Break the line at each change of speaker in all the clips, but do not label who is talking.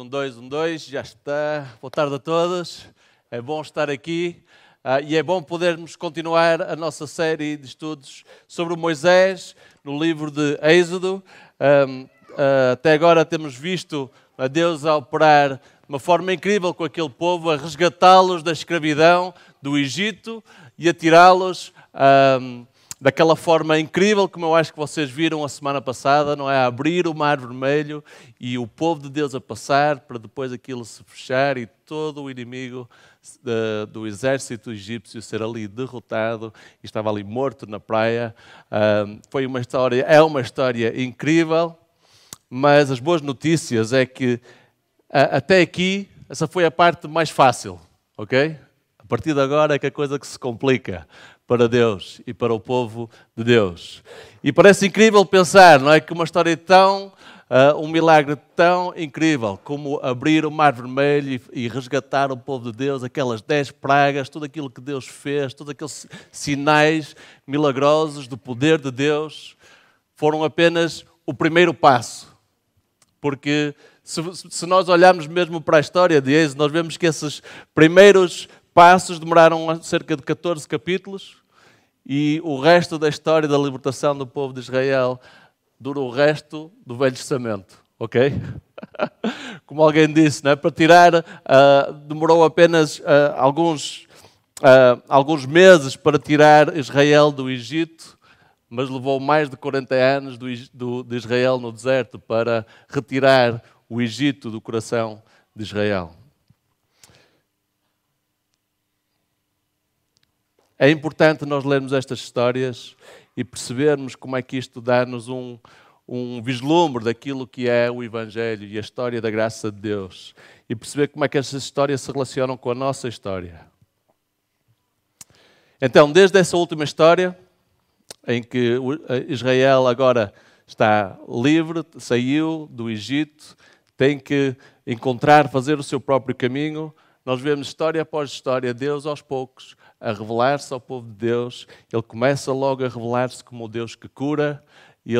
dois, já está. Boa tarde a todos. É bom estar aqui e é bom podermos continuar a nossa série de estudos sobre o Moisés no livro de Êxodo. Até agora temos visto a Deus a operar de uma forma incrível com aquele povo, a resgatá-los da escravidão do Egito e a tirá-los daquela forma incrível como eu acho que vocês viram a semana passada, não é? A abrir o Mar Vermelho e o povo de Deus a passar para depois aquilo se fechar e todo o inimigo do exército egípcio ser ali derrotado e estava ali morto na praia. Foi uma história, é uma história incrível, mas as boas notícias é que até aqui essa foi a parte mais fácil, ok? A partir de agora é que a coisa que se complica para Deus e para o povo de Deus. E parece incrível pensar, não é, que uma história tão, um milagre tão incrível como abrir o Mar Vermelho e resgatar o povo de Deus, aquelas 10 pragas, tudo aquilo que Deus fez, todos aqueles sinais milagrosos do poder de Deus, foram apenas o primeiro passo. Porque se nós olharmos mesmo para a história de Êxodo, nós vemos que esses primeiros passos demoraram cerca de 14 capítulos e o resto da história da libertação do povo de Israel dura o resto do Velho Testamento, ok? Como alguém disse, não é? Para tirar, demorou apenas alguns meses para tirar Israel do Egito, mas levou mais de 40 anos de Israel no deserto para retirar o Egito do coração de Israel. É importante nós lermos estas histórias e percebermos como é que isto dá-nos um vislumbre daquilo que é o Evangelho e a história da graça de Deus. E perceber como é que estas histórias se relacionam com a nossa história. Então, desde essa última história, em que Israel agora está livre, saiu do Egito, tem que fazer o seu próprio caminho, nós vemos história após história, Deus aos poucos, a revelar-se ao povo de Deus. Ele começa logo a revelar-se como o Deus que cura. Ele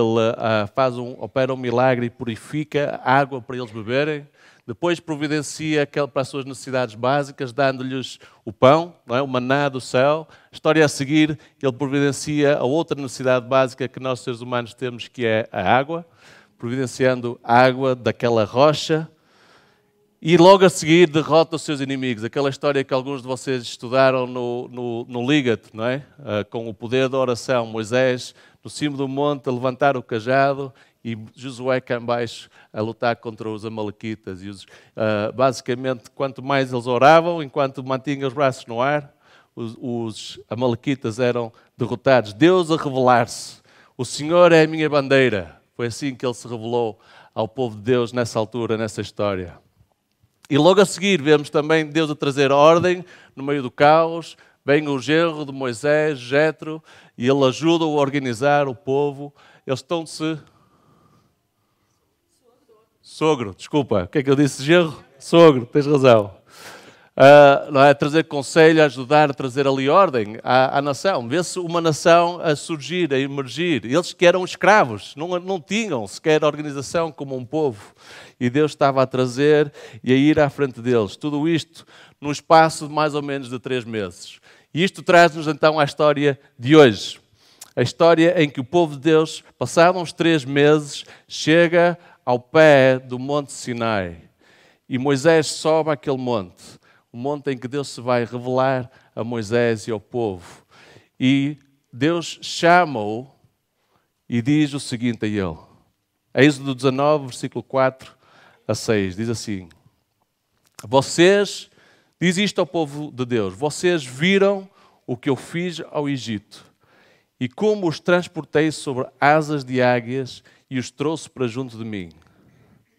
opera um milagre e purifica a água para eles beberem. Depois providencia para as suas necessidades básicas, dando-lhes o pão, não é? O maná do céu. História a seguir, ele providencia a outra necessidade básica que nós seres humanos temos, que é a água, providenciando água daquela rocha. E logo a seguir derrota os seus inimigos. Aquela história que alguns de vocês estudaram no Liga-te, não é? Com o poder da oração. Moisés, no cimo do monte, a levantar o cajado e Josué cá em baixo a lutar contra os amalequitas. E basicamente, quanto mais eles oravam, enquanto mantinham os braços no ar, os amalequitas eram derrotados. Deus a revelar-se. O Senhor é a minha bandeira. Foi assim que ele se revelou ao povo de Deus nessa altura, nessa história. E logo a seguir vemos também Deus a trazer ordem no meio do caos. Vem o genro de Moisés, Jetro, e ele ajuda-o a organizar o povo. Eles estão-se... Sogro, desculpa. O que é que eu disse? Genro? Sogro, tens razão. Não é? Trazer conselho, ajudar a trazer ali ordem à nação. Vê-se uma nação a surgir, a emergir. Eles que eram escravos, não tinham sequer organização como um povo. E Deus estava a trazer e a ir à frente deles. Tudo isto num espaço de mais ou menos de 3 meses. E isto traz-nos então à história de hoje. A história em que o povo de Deus, passados uns 3 meses, chega ao pé do Monte Sinai. E Moisés sobe àquele monte. O monte em que Deus se vai revelar a Moisés e ao povo. E Deus chama-o e diz o seguinte a ele. Êxodo 19, versículo 4 a 6, diz assim. Diz isto ao povo de Deus, vocês viram o que eu fiz ao Egito e como os transportei sobre asas de águias e os trouxe para junto de mim.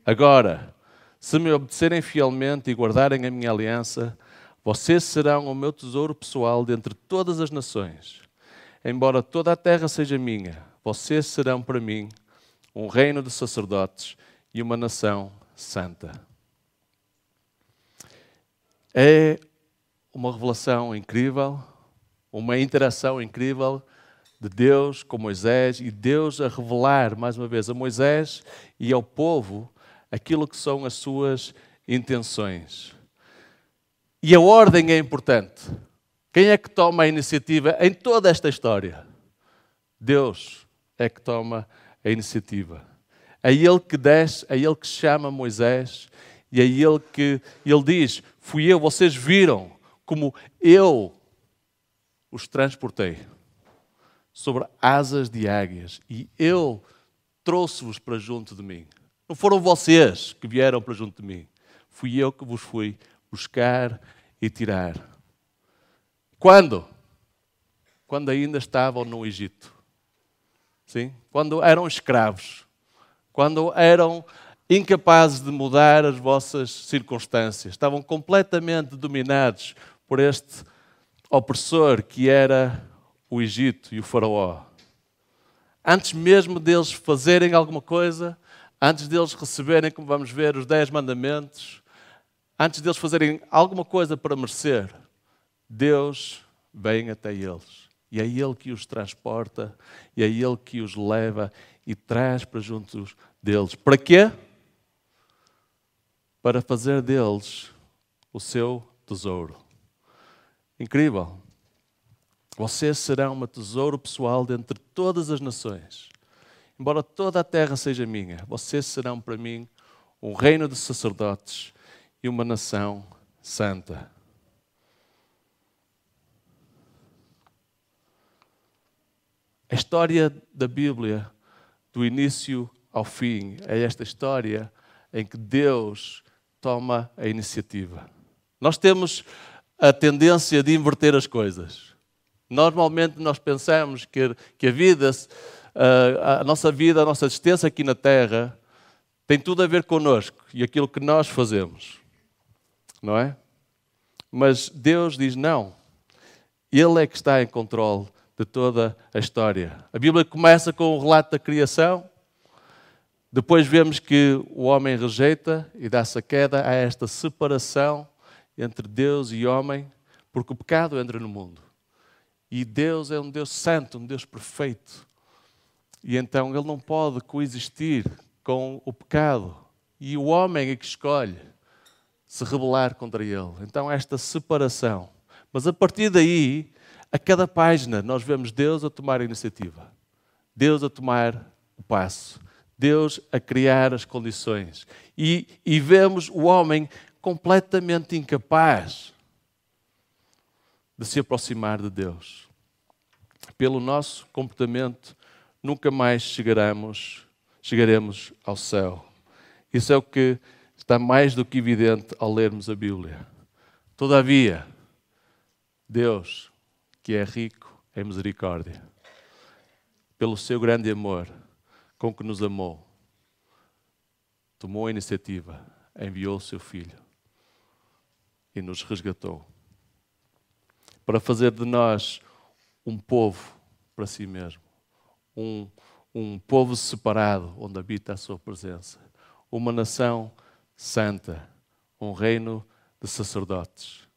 Agora, se me obedecerem fielmente e guardarem a minha aliança, vocês serão o meu tesouro pessoal dentre todas as nações. Embora toda a terra seja minha, vocês serão para mim um reino de sacerdotes e uma nação santa. É uma revelação incrível, uma interação incrível de Deus com Moisés e Deus a revelar mais uma vez a Moisés e ao povo aquilo que são as suas intenções. E a ordem é importante. Quem é que toma a iniciativa em toda esta história? Deus é que toma a iniciativa. É Ele que desce, é Ele que chama Moisés e é Ele que Ele diz: fui eu, vocês viram como eu os transportei sobre asas de águias e eu trouxe-vos para junto de mim. Não foram vocês que vieram para junto de mim. Fui eu que vos fui buscar e tirar. Quando? Quando ainda estavam no Egito. Sim? Quando eram escravos. Quando eram incapazes de mudar as vossas circunstâncias. Estavam completamente dominados por este opressor que era o Egito e o faraó. Antes mesmo deles fazerem alguma coisa, antes deles receberem, como vamos ver, os 10 mandamentos, antes deles fazerem alguma coisa para merecer, Deus vem até eles. E é Ele que os transporta, e é Ele que os leva e traz para junto deles. Para quê? Para fazer deles o seu tesouro. Incrível. Vocês serão um tesouro pessoal dentre todas as nações. Embora toda a terra seja minha, vocês serão para mim um reino de sacerdotes e uma nação santa. A história da Bíblia, do início ao fim, é esta história em que Deus toma a iniciativa. Nós temos a tendência de inverter as coisas. Normalmente nós pensamos que a vida, a nossa vida, a nossa existência aqui na Terra tem tudo a ver connosco e aquilo que nós fazemos. Não é? Mas Deus diz não. Ele é que está em controle de toda a história. A Bíblia começa com o relato da criação. Depois vemos que o homem rejeita e dá-se a queda a esta separação entre Deus e homem, porque o pecado entra no mundo. E Deus é um Deus santo, um Deus perfeito. E então Ele não pode coexistir com o pecado. E o homem é que escolhe se rebelar contra Ele. Então esta separação. Mas a partir daí, a cada página, nós vemos Deus a tomar a iniciativa. Deus a tomar o passo. Deus a criar as condições. E vemos o homem completamente incapaz de se aproximar de Deus. Pelo nosso comportamento, nunca mais chegaremos ao céu. Isso é o que está mais do que evidente ao lermos a Bíblia. Todavia, Deus, que é rico em misericórdia, pelo seu grande amor com que nos amou, tomou a iniciativa, enviou o seu Filho e nos resgatou para fazer de nós um povo para si mesmo, um povo separado onde habita a sua presença, uma nação santa, um reino de sacerdotes.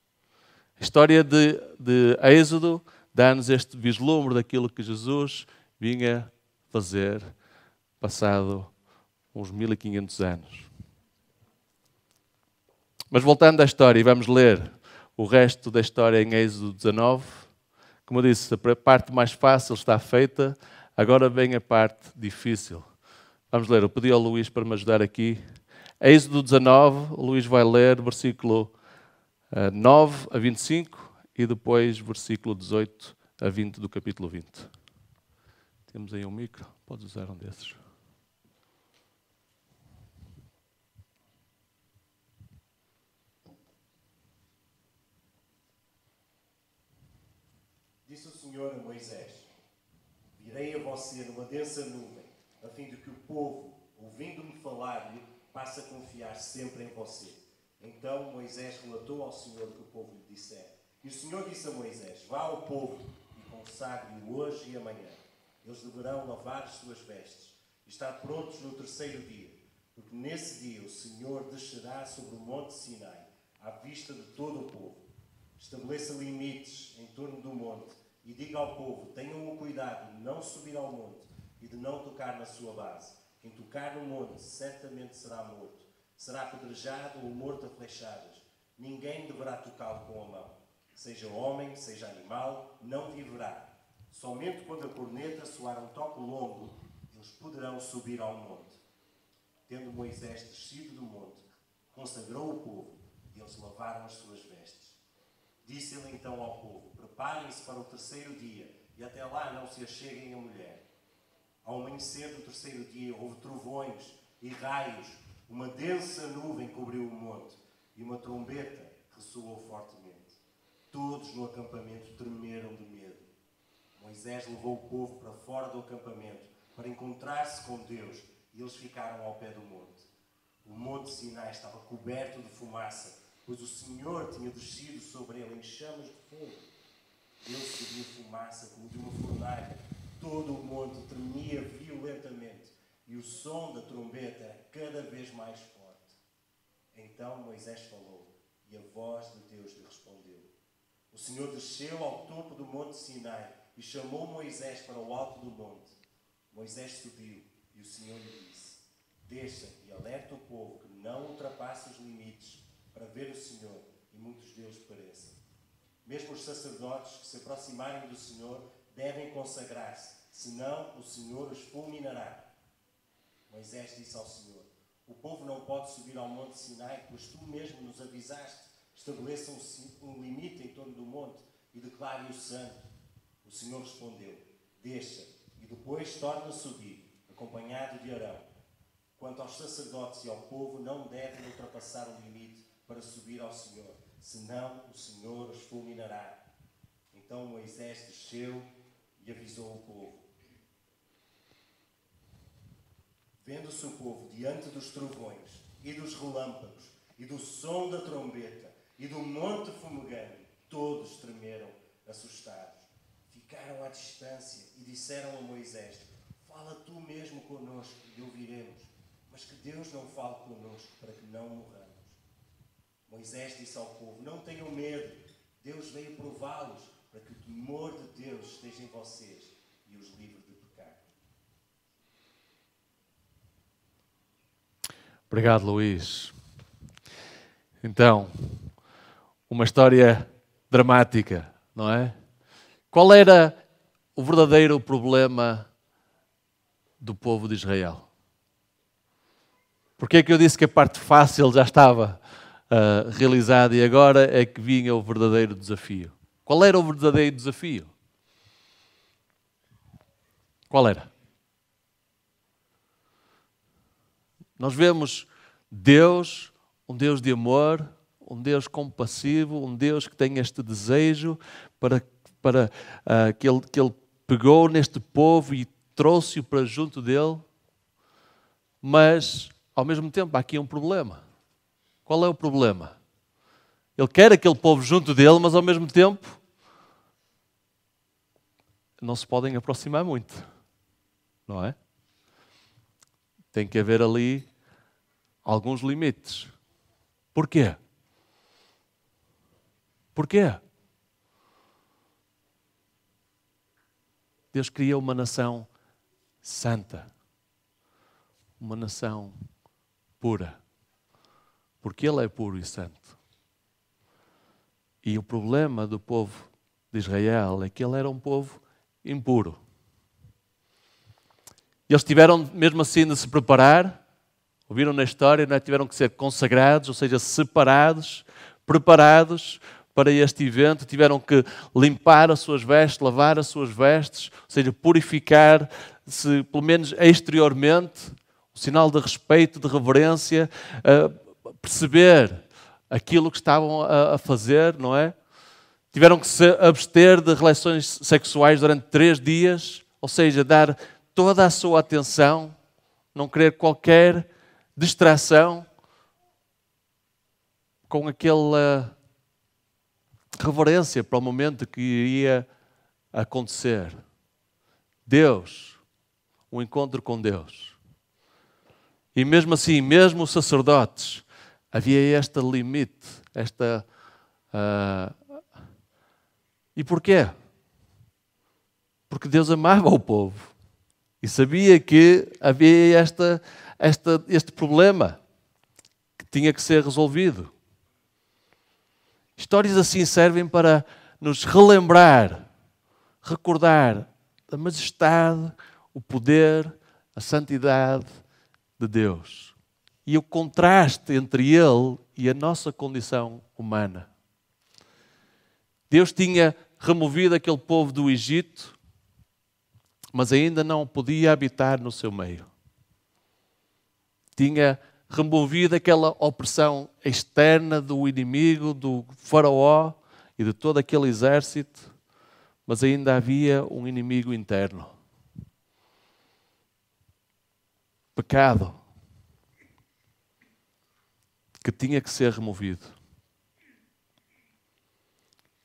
A história de Êxodo dá-nos este vislumbre daquilo que Jesus vinha fazer passado uns 1500 anos. Mas voltando à história, e vamos ler o resto da história em Êxodo 19. Como eu disse, a parte mais fácil está feita, agora vem a parte difícil. Vamos ler, eu pedi ao Luís para me ajudar aqui. Êxodo 19, o Luís vai ler versículo 9 a 25 e depois versículo 18 a 20 do capítulo 20. Temos aí um micro, podes usar um desses.
Disse o Senhor a Moisés: virei a você numa densa nuvem, a fim de que o povo, ouvindo-me falar-lhe, passe a confiar sempre em você. Então Moisés relatou ao Senhor o que o povo lhe dissera. E o Senhor disse a Moisés: vá ao povo e consagre-o hoje e amanhã. Eles deverão lavar as suas vestes e estar prontos no terceiro dia, porque nesse dia o Senhor descerá sobre o monte Sinai, à vista de todo o povo. Estabeleça limites em torno do monte e diga ao povo: tenham o cuidado de não subir ao monte e de não tocar na sua base. Quem tocar no monte certamente será morto. Será apedrejado ou morto a flechadas. Ninguém deverá tocá-lo com a mão. Seja homem, seja animal, não viverá. Somente quando a corneta soar um toque longo, eles poderão subir ao monte. Tendo Moisés descido do monte, consagrou o povo e eles lavaram as suas vestes. Disse ele então ao povo: preparem-se para o terceiro dia e até lá não se acheguem a mulher. Ao amanhecer do terceiro dia houve trovões e raios, uma densa nuvem cobriu o monte e uma trombeta ressoou fortemente. Todos no acampamento tremeram de medo. Moisés levou o povo para fora do acampamento para encontrar-se com Deus e eles ficaram ao pé do monte. O monte Sinai estava coberto de fumaça, pois o Senhor tinha descido sobre ele em chamas de fogo. Ele subia fumaça como de uma fornalha. Todo o monte tremia violentamente e o som da trombeta era cada vez mais forte. Então Moisés falou e a voz de Deus lhe respondeu. O Senhor desceu ao topo do monte Sinai e chamou Moisés para o alto do monte. Moisés subiu e o Senhor lhe disse: deixa e alerta o povo que não ultrapasse os limites para ver o Senhor e muitos deles pereçam. Mesmo os sacerdotes que se aproximarem do Senhor devem consagrar-se, senão o Senhor os fulminará. Moisés disse ao Senhor: o povo não pode subir ao monte Sinai, pois tu mesmo nos avisaste. Estabeleça um limite em torno do monte e declare-o santo. O Senhor respondeu: deixa, e depois torna a subir, acompanhado de Arão. Quanto aos sacerdotes e ao povo, não devem ultrapassar o limite para subir ao Senhor, senão o Senhor os fulminará. Então Moisés desceu e avisou o povo. Vendo-se o povo diante dos trovões e dos relâmpagos e do som da trombeta e do monte fumegante, todos tremeram, assustados. Ficaram à distância e disseram a Moisés: fala tu mesmo conosco e ouviremos, mas que Deus não fale conosco para que não morramos. Moisés disse ao povo: não tenham medo, Deus veio prová-los para que o temor de Deus esteja em vocês e os livre de pecado.
Obrigado, Luís. Então, uma história dramática, não é? Qual era o verdadeiro problema do povo de Israel? Porque é que eu disse que a parte fácil já estava realizada e agora é que vinha o verdadeiro desafio? Qual era o verdadeiro desafio? Qual era? Nós vemos Deus, um Deus de amor, um Deus compassivo, um Deus que tem este desejo que ele pegou neste povo e trouxe-o para junto dele, mas ao mesmo tempo há aqui um problema. Qual é o problema? Ele quer aquele povo junto dele, mas ao mesmo tempo não se podem aproximar muito, não é? Tem que haver ali alguns limites. Porquê? Porquê? Deus cria uma nação santa, uma nação pura, porque Ele é puro e santo. E o problema do povo de Israel é que ele era um povo impuro. E eles tiveram mesmo assim de se preparar, ouviram na história, não é? Tiveram que ser consagrados, ou seja, separados, preparados para este evento, tiveram que limpar as suas vestes, lavar as suas vestes, ou seja, purificar-se, pelo menos exteriormente, um sinal de respeito, de reverência, perceber aquilo que estavam a fazer, não é? Tiveram que se abster de relações sexuais durante 3 dias, ou seja, dar toda a sua atenção, não querer qualquer distração com aquela reverência para o momento que iria acontecer. Deus, um encontro com Deus. E mesmo assim, mesmo os sacerdotes, havia este limite, E porquê? Porque Deus amava o povo e sabia que havia este problema, tinha que ser resolvido. Histórias assim servem para nos relembrar, recordar a majestade, o poder, a santidade de Deus. E o contraste entre Ele e a nossa condição humana. Deus tinha removido aquele povo do Egito, mas ainda não podia habitar no seu meio. Tinha removido aquela opressão externa do inimigo, do faraó e de todo aquele exército, mas ainda havia um inimigo interno. Pecado. Que tinha que ser removido.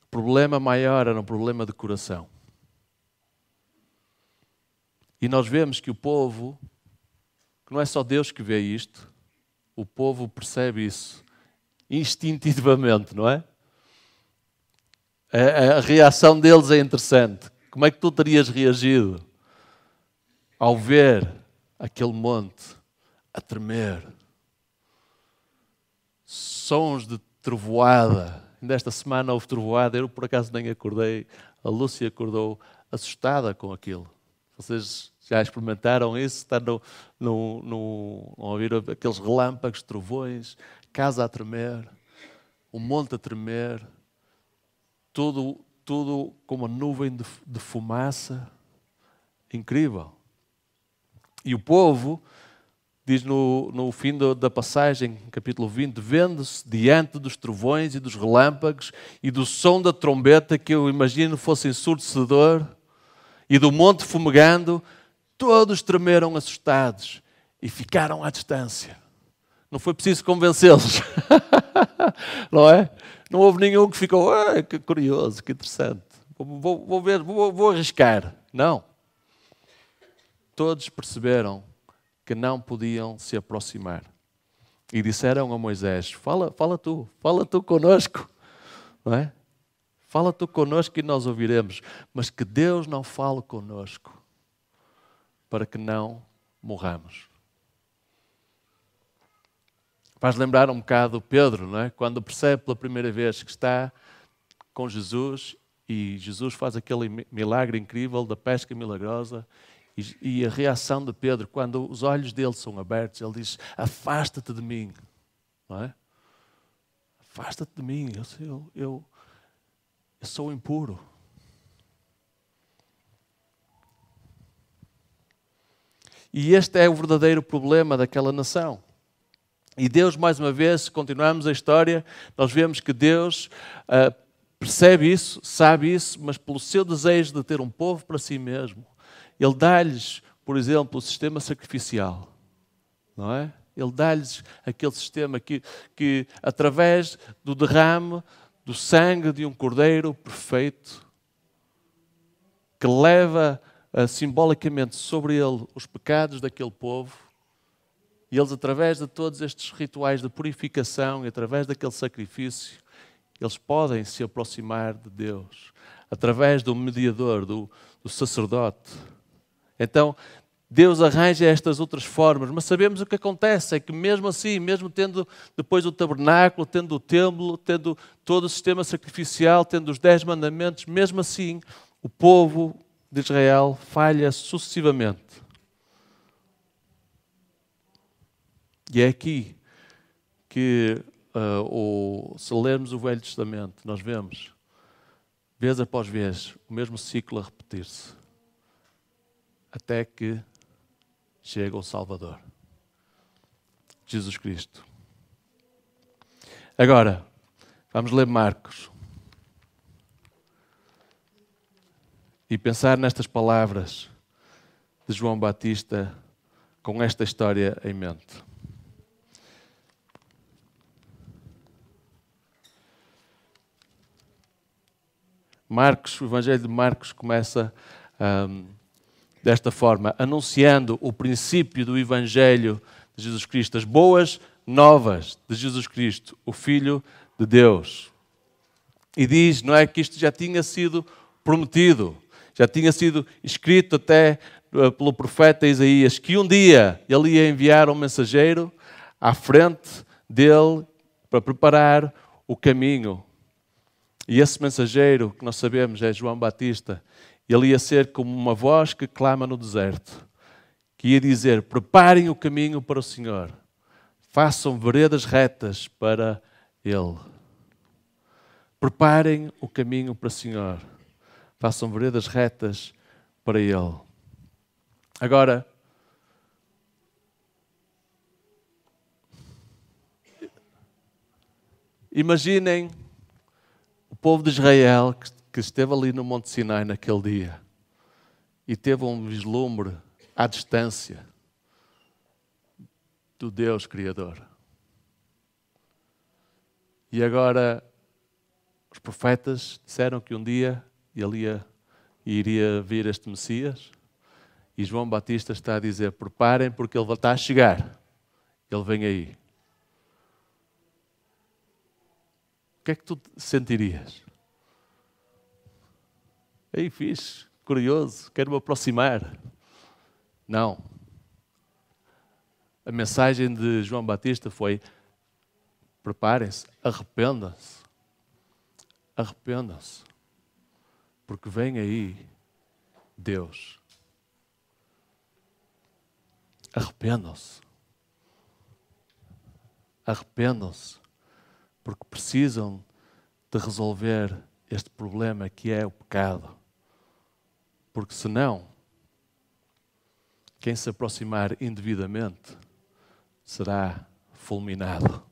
O problema maior era um problema de coração. E nós vemos que o povo, que não é só Deus que vê isto, o povo percebe isso instintivamente, não é? A reação deles é interessante. Como é que tu terias reagido ao ver aquele monte a tremer? Sons de trovoada. Ainda esta semana houve trovoada, eu por acaso nem acordei. A Lúcia acordou assustada com aquilo. Vocês já experimentaram isso? Está a ouvir aqueles relâmpagos, trovões, casa a tremer, o monte a tremer, tudo com uma nuvem de fumaça. Incrível. E o povo, diz no fim da passagem, capítulo 20, vendo-se diante dos trovões e dos relâmpagos e do som da trombeta, que eu imagino fosse ensurdecedor, e do monte fumegando, todos tremeram assustados e ficaram à distância. Não foi preciso convencê-los. Não é? Não houve nenhum que ficou, que curioso, que interessante. Vou ver, vou arriscar. Não. Todos perceberam que não podiam se aproximar. E disseram a Moisés, fala tu connosco. Não é? Fala tu connosco e nós ouviremos. Mas que Deus não fale connosco para que não morramos. Faz lembrar um bocado Pedro, não é? Quando percebe pela primeira vez que está com Jesus e Jesus faz aquele milagre incrível da pesca milagrosa e a reação de Pedro, quando os olhos dele são abertos, ele diz, afasta-te de mim. Não é? Afasta-te de mim, eu sou impuro. E este é o verdadeiro problema daquela nação. E Deus, mais uma vez, se continuarmos a história, nós vemos que Deus percebe isso, sabe isso, mas pelo seu desejo de ter um povo para si mesmo, Ele dá-lhes, por exemplo, o sistema sacrificial. Não é? Ele dá-lhes aquele sistema que através do derrame do sangue de um cordeiro perfeito, que leva simbolicamente sobre ele os pecados daquele povo, e eles, através de todos estes rituais de purificação e através daquele sacrifício, eles podem se aproximar de Deus, através do mediador, do sacerdote. Então, Deus arranja estas outras formas, mas sabemos o que acontece, é que mesmo assim, mesmo tendo depois o tabernáculo, tendo o templo, tendo todo o sistema sacrificial, tendo os 10 mandamentos, mesmo assim, o povo de Israel falha sucessivamente. E é aqui que, se lermos o Velho Testamento, nós vemos, vez após vez, o mesmo ciclo a repetir-se, até que chega o Salvador, Jesus Cristo. Agora, vamos ler Marcos e pensar nestas palavras de João Batista com esta história em mente. Marcos, o Evangelho de Marcos começa desta forma, anunciando o princípio do Evangelho de Jesus Cristo, as boas novas de Jesus Cristo, o Filho de Deus. E diz, não é, que isto já tinha sido prometido, já tinha sido escrito até pelo profeta Isaías, que um dia ele ia enviar um mensageiro à frente dele para preparar o caminho. E esse mensageiro, que nós sabemos é João Batista, ele ia ser como uma voz que clama no deserto, que ia dizer: preparem o caminho para o Senhor, façam veredas retas para Ele. Preparem o caminho para o Senhor, façam veredas retas para Ele. Agora, imaginem o povo de Israel que esteve ali no Monte Sinai naquele dia e teve um vislumbre à distância do Deus Criador. E agora os profetas disseram que um dia ele iria vir este Messias, e João Batista está a dizer: preparem porque ele está a chegar, ele vem aí. O que é que tu sentirias? Ei, fixe, curioso, quero me aproximar. Não. A mensagem de João Batista foi: preparem-se, arrependam-se. Arrependam-se. Porque vem aí Deus. Arrependam-se. Arrependam-se. Porque precisam de resolver este problema que é o pecado. Porque senão, quem se aproximar indevidamente será fulminado.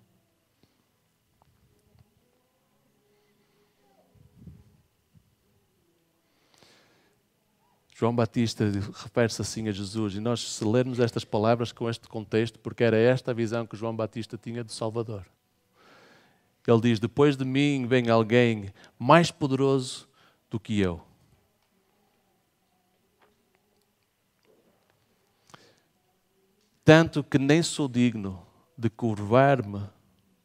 João Batista refere-se assim a Jesus, e nós, se lermos estas palavras com este contexto, porque era esta a visão que João Batista tinha do Salvador. Ele diz: depois de mim vem alguém mais poderoso do que eu. Tanto que nem sou digno de curvar-me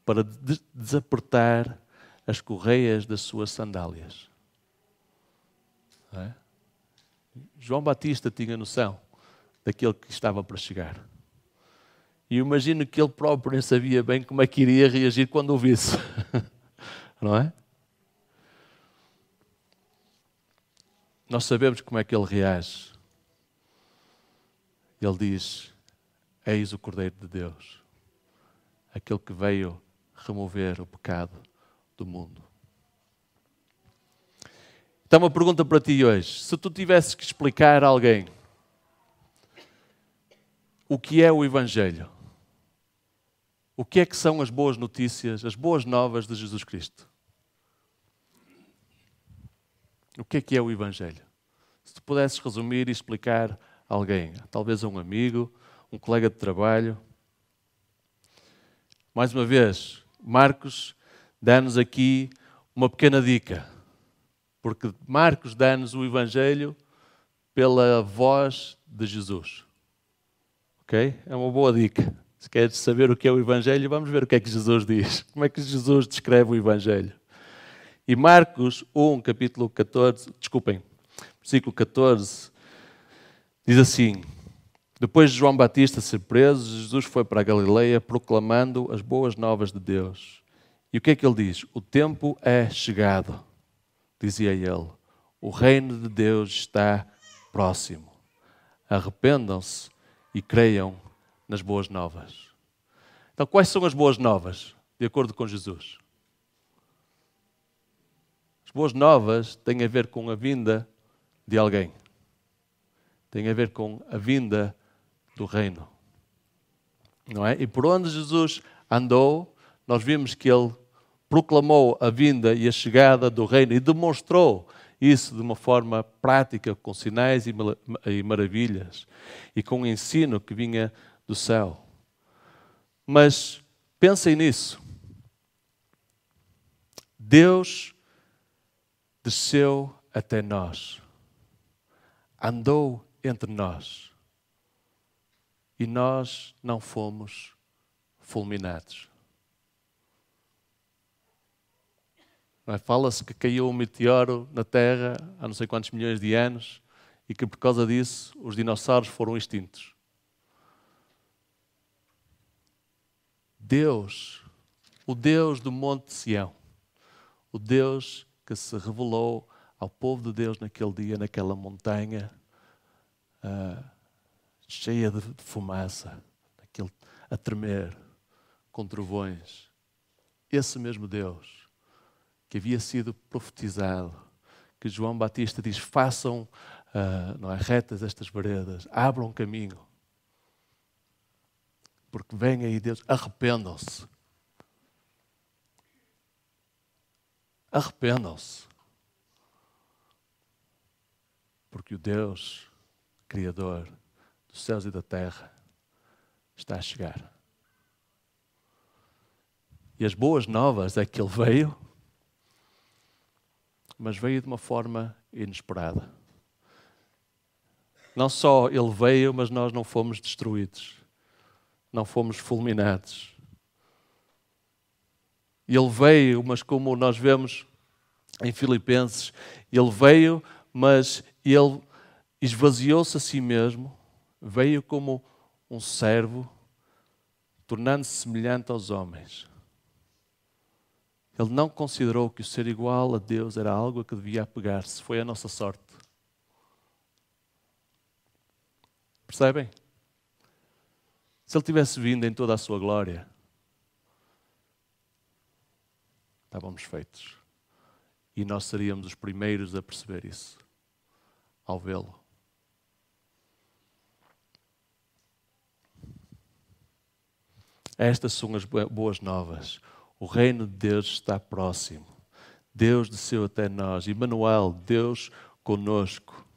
para desapertar as correias das suas sandálias. Não é? João Batista tinha noção daquilo que estava para chegar. E imagino que ele próprio nem sabia bem como é que iria reagir quando o visse. Não é? Nós sabemos como é que ele reage. Ele diz: eis o Cordeiro de Deus, aquele que veio remover o pecado do mundo. Então, uma pergunta para ti hoje. Se tu tivesses que explicar a alguém o que é o Evangelho, o que é que são as boas notícias, as boas novas de Jesus Cristo? O que é o Evangelho? Se tu pudesses resumir e explicar a alguém, talvez a um amigo, um colega de trabalho. Mais uma vez, Marcos dá-nos aqui uma pequena dica. Porque Marcos dá-nos o Evangelho pela voz de Jesus. Ok? É uma boa dica. Se queres saber o que é o Evangelho, vamos ver o que é que Jesus diz. Como é que Jesus descreve o Evangelho? E Marcos 1, versículo 14, diz assim: depois de João Batista ser preso, Jesus foi para a Galileia proclamando as boas novas de Deus. E o que é que ele diz? O tempo é chegado. Dizia ele: o reino de Deus está próximo. Arrependam-se e creiam nas boas novas. Então, quais são as boas novas, de acordo com Jesus? As boas novas têm a ver com a vinda de alguém. Têm a ver com a vinda do reino. Não é? E por onde Jesus andou, nós vimos que ele proclamou a vinda e a chegada do reino e demonstrou isso de uma forma prática, com sinais e maravilhas e com o ensino que vinha do céu. Mas pensem nisso. Deus desceu até nós, andou entre nós e nós não fomos fulminados. Fala-se que caiu um meteoro na Terra há não sei quantos milhões de anos e que por causa disso os dinossauros foram extintos. Deus o Deus do Monte de Sião, o Deus que se revelou ao povo de Deus naquele dia, naquela montanha, cheia de fumaça, a tremer, com trovões. Esse mesmo Deus que havia sido profetizado, que João Batista diz, façam retas estas veredas, abram caminho, porque vem aí Deus, arrependam-se. Arrependam-se. Porque o Deus, Criador dos céus e da terra, está a chegar. E as boas novas é que Ele veio, mas veio de uma forma inesperada. Não só Ele veio, mas nós não fomos destruídos. Não fomos fulminados. Ele veio, mas como nós vemos em Filipenses, Ele veio, mas Ele esvaziou-se a si mesmo, veio como um servo, tornando-se semelhante aos homens. Ele não considerou que o ser igual a Deus era algo a que devia apegar-se. Foi a nossa sorte. Percebem? Se Ele tivesse vindo em toda a sua glória, estávamos feitos. E nós seríamos os primeiros a perceber isso, ao vê-lo. Estas são as boas novas. O reino de Deus está próximo. Deus desceu até nós. Emmanuel, Deus conosco.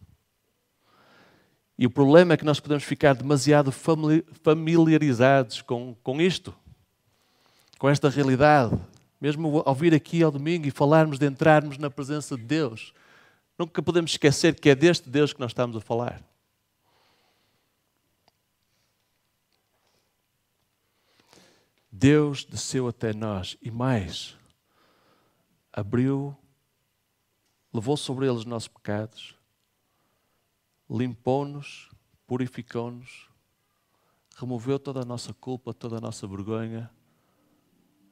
E o problema é que nós podemos ficar demasiado familiarizados com isto, com esta realidade. Mesmo ao vir aqui ao domingo e falarmos de entrarmos na presença de Deus, nunca podemos esquecer que é deste Deus que nós estamos a falar. Deus desceu até nós e mais, levou sobre Ele os nossos pecados, limpou-nos, purificou-nos, removeu toda a nossa culpa, toda a nossa vergonha,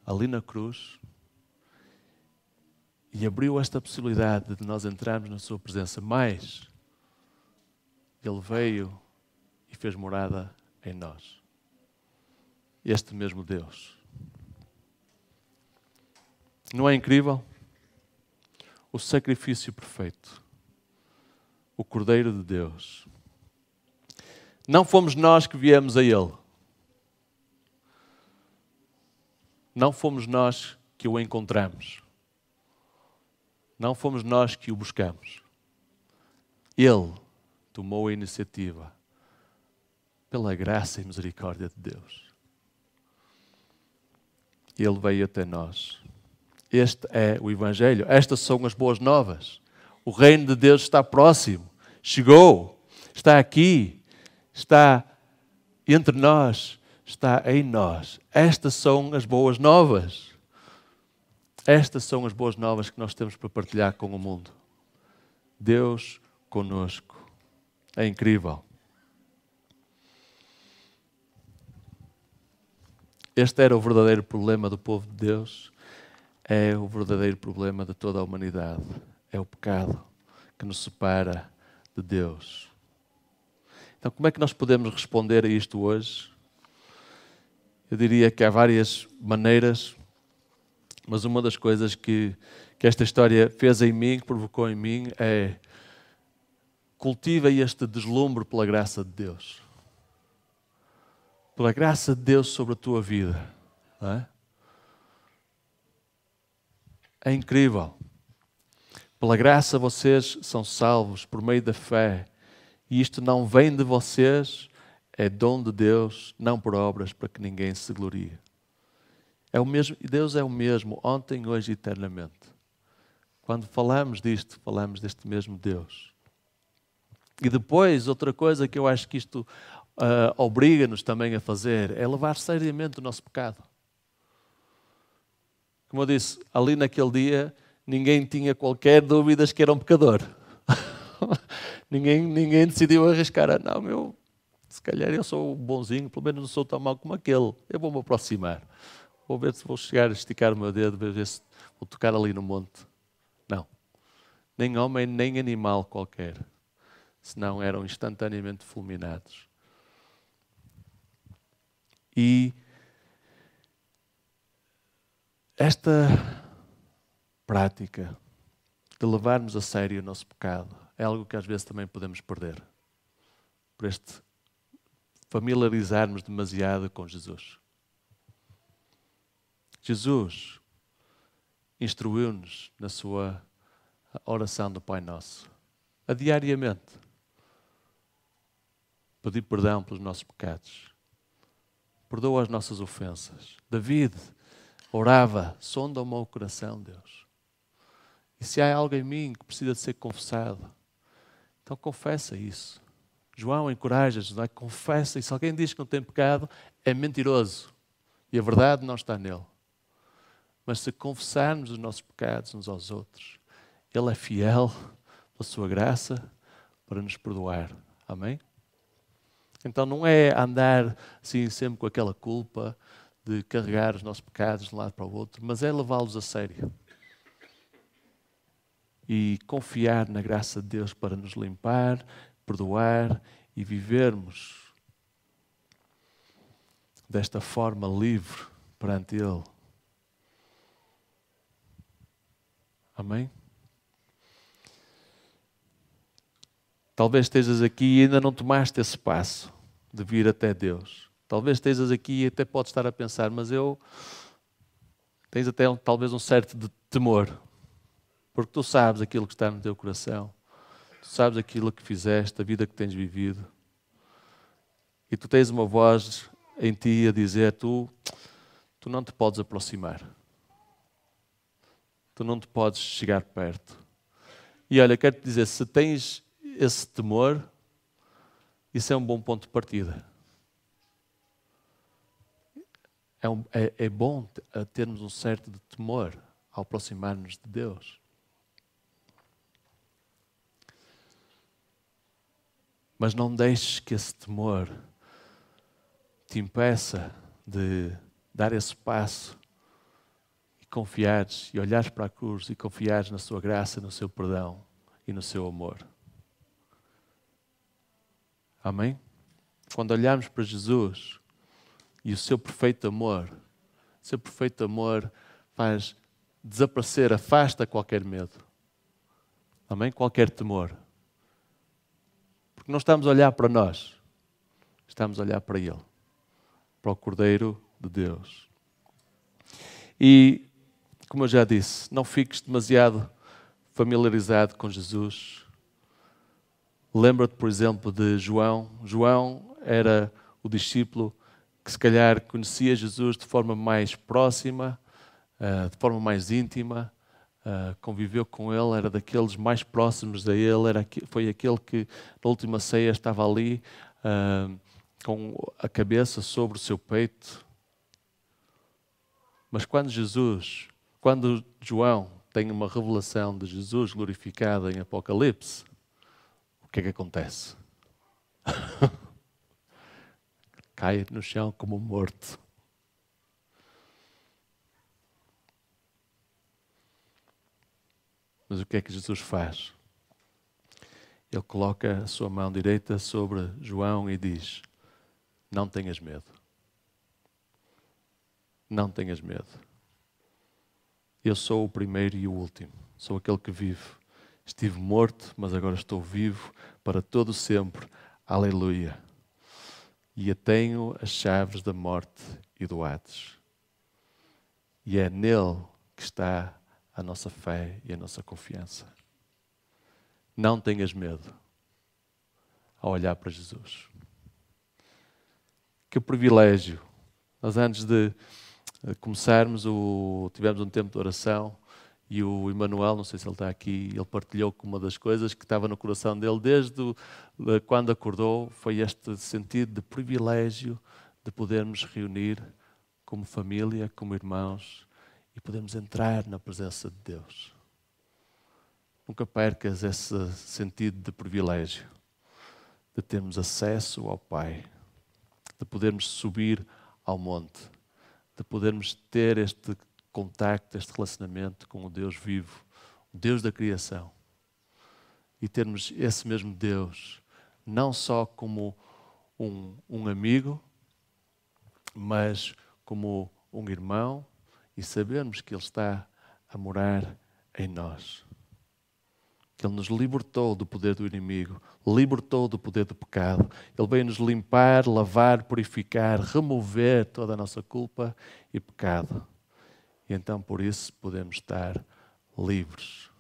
ali na cruz, e abriu esta possibilidade de nós entrarmos na sua presença. Mais, Ele veio e fez morada em nós. Este mesmo Deus. Não é incrível? O sacrifício perfeito. O Cordeiro de Deus. Não fomos nós que viemos a Ele. Não fomos nós que o encontramos. Não fomos nós que o buscamos. Ele tomou a iniciativa pela graça e misericórdia de Deus. Ele veio até nós. Este é o Evangelho. Estas são as boas novas. O reino de Deus está próximo. Chegou. Está aqui. Está entre nós. Está em nós. Estas são as boas novas. Estas são as boas novas que nós temos para partilhar com o mundo. Deus conosco. É incrível. Este era o verdadeiro problema do povo de Deus. É o verdadeiro problema de toda a humanidade. É o pecado que nos separa de Deus. Então, como é que nós podemos responder a isto hoje? Eu diria que há várias maneiras, mas uma das coisas que esta história fez em mim, que provocou em mim, é cultiva este deslumbre pela graça de Deus. Pela graça de Deus sobre a tua vida. Não é? É incrível. Pela graça vocês são salvos por meio da fé. E isto não vem de vocês, é dom de Deus, não por obras, para que ninguém se glorie. É o mesmo, Deus é o mesmo, ontem, hoje e eternamente. Quando falamos disto, falamos deste mesmo Deus. E depois, outra coisa que eu acho que isto obriga-nos também a fazer é levar seriamente o nosso pecado. Como eu disse, ali naquele dia, ninguém tinha qualquer dúvida que era um pecador. ninguém decidiu arriscar. Se calhar eu sou bonzinho, pelo menos não sou tão mau como aquele. Eu vou-me aproximar. vou ver se vou chegar a esticar o meu dedo, ver se vou tocar ali no monte. Não. Nem homem, nem animal qualquer. Senão eram instantaneamente fulminados. E esta prática de levarmos a sério o nosso pecado é algo que às vezes também podemos perder. Por este familiarizarmos demasiado com Jesus. Jesus instruiu-nos na sua oração do Pai Nosso, a diariamente, pedir perdão pelos nossos pecados. Perdoa as nossas ofensas. David orava, sonda o meu coração, Deus. E se há algo em mim que precisa de ser confessado, então confessa isso. João encoraja-nos, não é? Confessa. E se alguém diz que não tem pecado, é mentiroso. E a verdade não está nele. Mas se confessarmos os nossos pecados uns aos outros, Ele é fiel, pela sua graça, para nos perdoar. Amém? Então não é andar assim sempre com aquela culpa de carregar os nossos pecados de um lado para o outro, mas é levá-los a sério. E confiar na graça de Deus para nos limpar, perdoar e vivermos desta forma livre perante Ele. Amém? Talvez estejas aqui e ainda não tomaste esse passo de vir até Deus. Talvez estejas aqui e até podes estar a pensar, mas tens até talvez um certo de temor, porque tu sabes aquilo que está no teu coração, tu sabes aquilo que fizeste, a vida que tens vivido, e tu tens uma voz em ti a dizer, tu não te podes aproximar, tu não te podes chegar perto. E olha, quero-te dizer, se tens esse temor, isso é um bom ponto de partida. É bom termos um certo de temor ao aproximar-nos de Deus. Mas não deixes que esse temor te impeça de dar esse passo e confiares, e olhares para a cruz e confiares na sua graça, no seu perdão e no seu amor. Amém? Quando olharmos para Jesus e o seu perfeito amor faz desaparecer, afasta qualquer medo. Amém? Qualquer temor. Porque não estamos a olhar para nós, estamos a olhar para Ele, para o Cordeiro de Deus. E, como eu já disse, não fiques demasiado familiarizado com Jesus. Lembra-te, por exemplo, de João. João era o discípulo que se calhar conhecia Jesus de forma mais próxima, de forma mais íntima, conviveu com ele, era daqueles mais próximos a ele, foi aquele que na última ceia estava ali com a cabeça sobre o seu peito. Mas quando João tem uma revelação de Jesus glorificado em Apocalipse, o que é que acontece? Cai no chão como morto. Mas o que é que Jesus faz? Ele coloca a sua mão direita sobre João e diz: não tenhas medo. Não tenhas medo. Eu sou o primeiro e o último. Sou aquele que vive. Estive morto, mas agora estou vivo para todo sempre. Aleluia. E eu tenho as chaves da morte e do Hades. E é nele que está a nossa fé e a nossa confiança. Não tenhas medo ao olhar para Jesus. Que privilégio. Nós antes de começarmos, tivemos um tempo de oração e o Emanuel, não sei se ele está aqui, ele partilhou que uma das coisas que estava no coração dele desde quando acordou foi este sentido de privilégio de podermos reunir como família, como irmãos e podermos entrar na presença de Deus. Nunca percas esse sentido de privilégio, de termos acesso ao Pai, de podermos subir ao monte, de podermos ter este contacto, este relacionamento com o Deus vivo, o Deus da criação. E termos esse mesmo Deus, não só como um amigo, mas como um irmão, e sabermos que Ele está a morar em nós. Que Ele nos libertou do poder do inimigo, libertou do poder do pecado. Ele veio nos limpar, lavar, purificar, remover toda a nossa culpa e pecado. E então, por isso, podemos estar livres.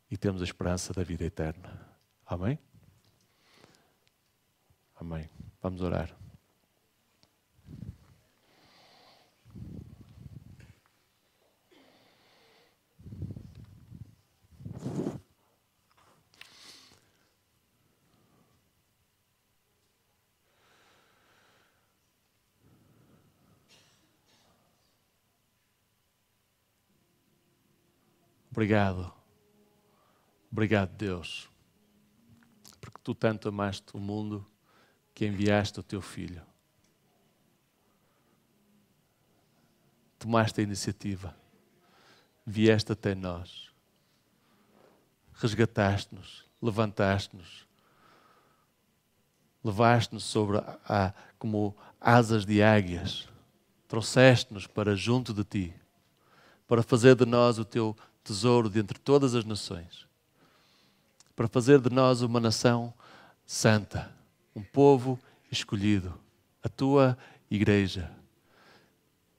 E temos a esperança da vida eterna. Amém? Amém. Vamos orar. Obrigado. Obrigado, Deus, porque Tu tanto amaste o mundo que enviaste o Teu Filho. Tomaste a iniciativa, vieste até nós, resgataste-nos, levantaste-nos, levaste-nos sobre como asas de águias, trouxeste-nos para junto de Ti, para fazer de nós o Teu tesouro de entre todas as nações, para fazer de nós uma nação santa, um povo escolhido, a Tua igreja.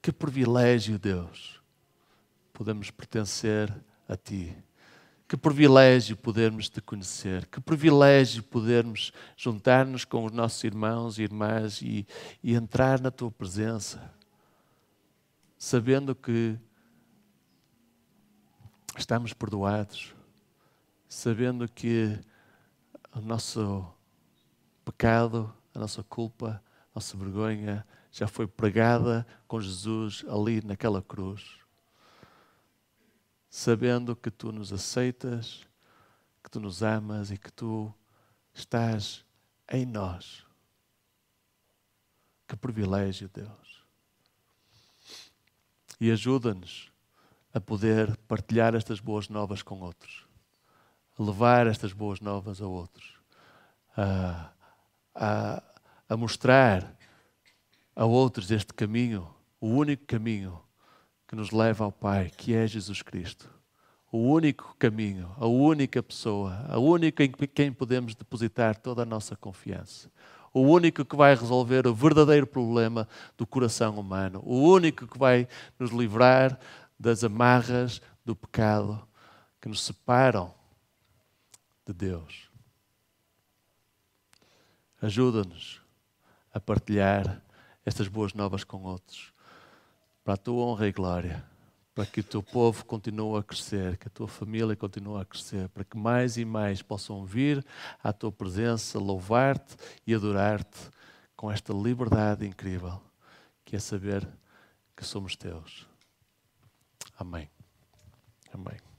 Que privilégio, Deus, podemos pertencer a Ti. Que privilégio podermos Te conhecer. Que privilégio podermos juntar-nos com os nossos irmãos e irmãs e entrar na Tua presença, sabendo que estamos perdoados, sabendo que o nosso pecado, a nossa culpa, a nossa vergonha já foi pregada com Jesus ali naquela cruz. Sabendo que Tu nos aceitas, que Tu nos amas e que Tu estás em nós. Que privilégio, Deus. E ajuda-nos a poder partilhar estas boas novas com outros, a levar estas boas novas a outros, a mostrar a outros este caminho, o único caminho que nos leva ao Pai, que é Jesus Cristo. O único caminho, a única pessoa, a única em quem podemos depositar toda a nossa confiança. O único que vai resolver o verdadeiro problema do coração humano. O único que vai nos livrar das amarras do pecado que nos separam de Deus. Ajuda-nos a partilhar estas boas novas com outros, para a Tua honra e glória, para que o Teu povo continue a crescer, que a Tua família continue a crescer, para que mais e mais possam vir à Tua presença, louvar-Te e adorar-Te com esta liberdade incrível, que é saber que somos Teus. Amém. Amém.